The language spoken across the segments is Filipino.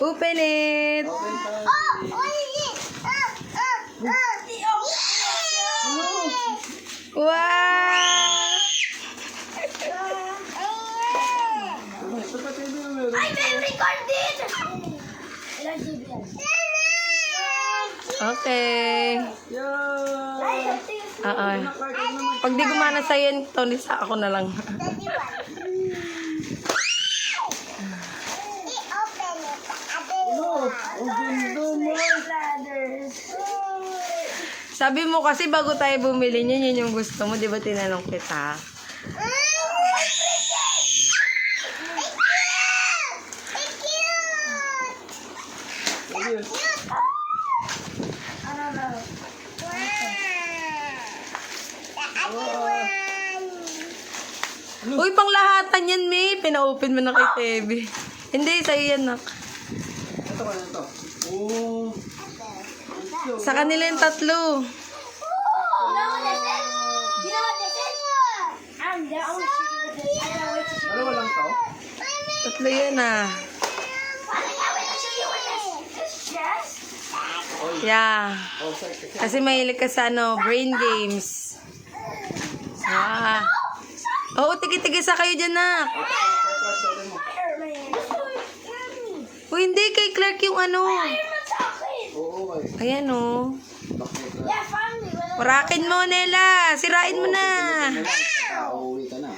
Open it! Open pa. Wow! Ito pa tayo na meron. Ay, may recorded! Okay. Yeah! Oo. Pag di gumana sa'yo yan, Tony, sa ako na lang. Oh, ang ganda mo. Sabi mo kasi bago tayo bumili niyan, yun yung gusto mo. Di ba tinanong kita? Uy, panglahatan yan, May. Pina-open mo na kay Tebe. Hindi, sa'yo yan, nak. Ito ka na ito. Oh. Sa kanila yung tatlo. Dalawa lang to? Tatlo yan, ah. Yeah. Oh, sorry. Kasi mahilig ka sa brain games. Ah. Oo, tigi-tigisa kayo dyan, nak. Uy, hindi. Kay Clark yung Oo, okay. Ayan, oh. Bakit? Parakin mo, Nela. Sirain mo na. Uuwi ka na.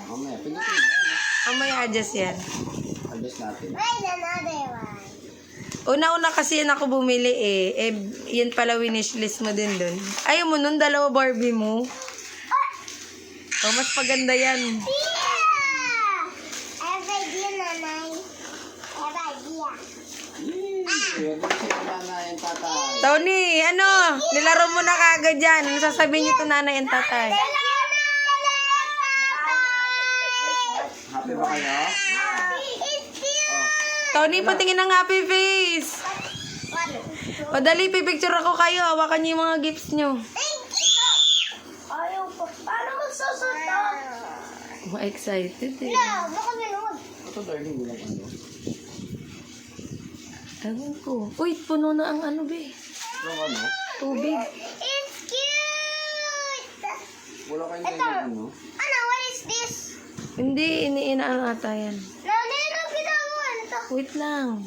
Mamaya, pindutin mo. May adjust yan. Adjust natin. Una-una kasi yan ako bumili eh. Yan pala winishlist mo din dun. Ayaw mo nun, dalawa Barbie mo. Oh, mas paganda yan. Huwag mo siya nanay ang tatay. Tony, nilaro mo na kagad yan. Ano sasabihin niyo to nanay and tatay? Happy ba kayo? Tony, patingin ng happy face. O dali, pipicture ako kayo. Hawakan niyo yung mga gifts niyo. Ayaw pa. Paano magsusunod? Excited eh. Ito darling, hindi lang ano. Ewan ko. Uy, puno na ang be. Yung ano? Tubig. It's cute! Wala kayong ganyan ano? What is this? Hindi, iniinaan ata yan. Nanay, ano ginawa? Ano to? Wait lang.